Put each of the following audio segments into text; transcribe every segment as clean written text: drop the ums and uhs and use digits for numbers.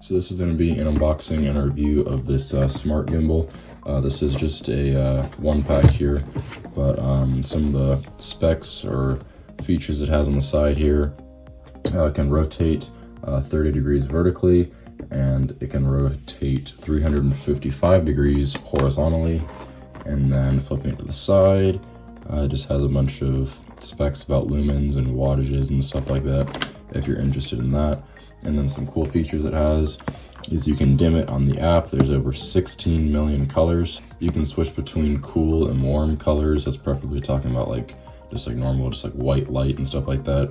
So this is going to be an unboxing and a review of this smart gimbal. This is just a one pack here, but some of the specs or features it has on the side here, it can rotate 30 degrees vertically, and it can rotate 355 degrees horizontally. And then flipping it to the side, it just has a bunch of specs about lumens and wattages and stuff like that, if you're interested in that. And then some cool features it has is you can dim it on the app. There's over 16 million colors. You can switch between cool and warm colors. That's preferably talking about just like normal, just like white light and stuff like that.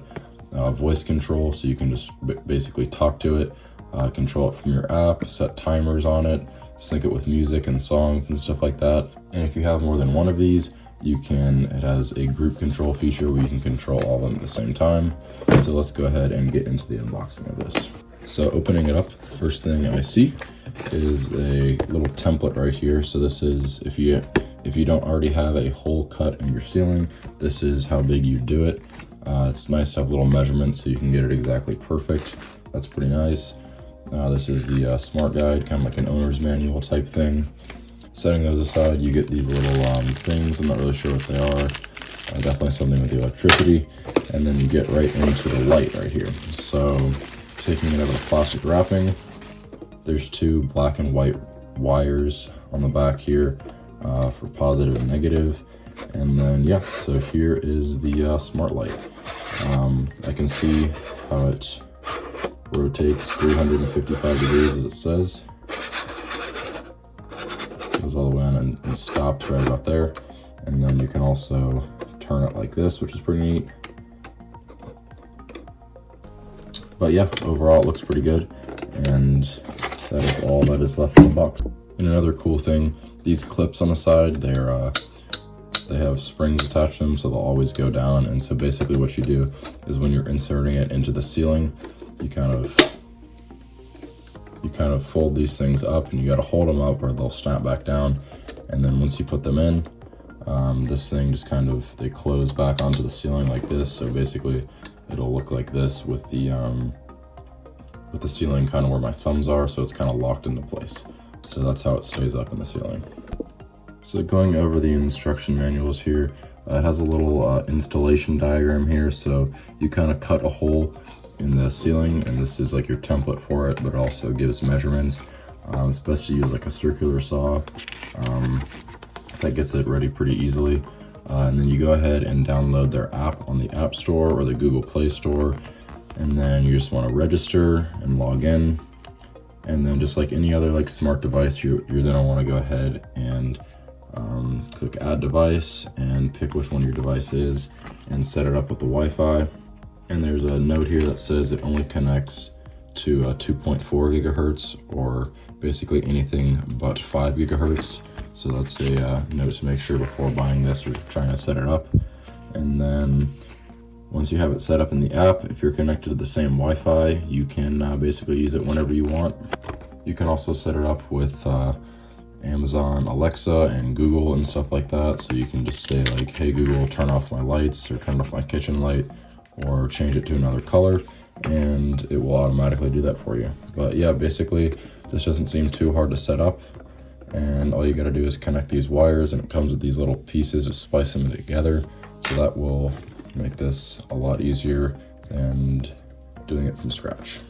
Voice control, so you can just basically talk to it, control it from your app, set timers on it, sync it with music and songs and stuff like that. And if you have more than one of these, it has a group control feature where you can control all of them at the same time. So let's go ahead and get into the unboxing of this. So opening it up, first thing I see is a little template right here. So this is, if you don't already have a hole cut in your ceiling, this is how big you do it. It's nice to have little measurements so you can get it exactly perfect. That's pretty nice. This is the smart guide, kind of like an owner's manual type thing. Setting those aside, you get these little things. I'm not really sure what they are. Definitely something with the electricity. And then you get right into the light right here. So taking it out of the plastic wrapping, there's two black and white wires on the back here for positive and negative. And then yeah, so here is the smart light. I can see how it rotates 355 degrees as it says. Goes all the way on and stops right about there. And then you can also turn it like this, which is pretty neat. But yeah, overall it looks pretty good, and that is all that is left in the box. And another cool thing, these clips on the side, they have springs attached to them, so they'll always go down. And so basically what you do is when you're inserting it into the ceiling, you kind of fold these things up, and you got to hold them up or they'll snap back down. And then once you put them in, this thing just they close back onto the ceiling like this. So basically it'll look like this with the ceiling kind of where my thumbs are, so it's kind of locked into place. So that's how it stays up in the ceiling. So going over the instruction manuals here, it has a little installation diagram here. So you kind of cut a hole in the ceiling, and this is like your template for it, but it also gives measurements. It's best to use like a circular saw. That gets it ready pretty easily. And then you go ahead and download their app on the App Store or the Google Play Store. And then you just want to register and log in. And then just like any other smart device, you're gonna want to go ahead and click Add Device and pick which one your device is and set it up with the Wi-Fi. And there's a note here that says it only connects to 2.4 gigahertz, or basically anything but 5 gigahertz. So that's a note to make sure before buying this or trying to set it up. And then once you have it set up in the app, if you're connected to the same Wi-Fi, you can basically use it whenever you want. You can also set it up with Amazon Alexa and Google and stuff like that. So you can just say like, hey Google, turn off my lights, or turn off my kitchen light, or change it to another color, and it will automatically do that for you. But yeah, basically this doesn't seem too hard to set up, and all you got to do is connect these wires, and it comes with these little pieces, just splice them together. So that will make this a lot easier than doing it from scratch.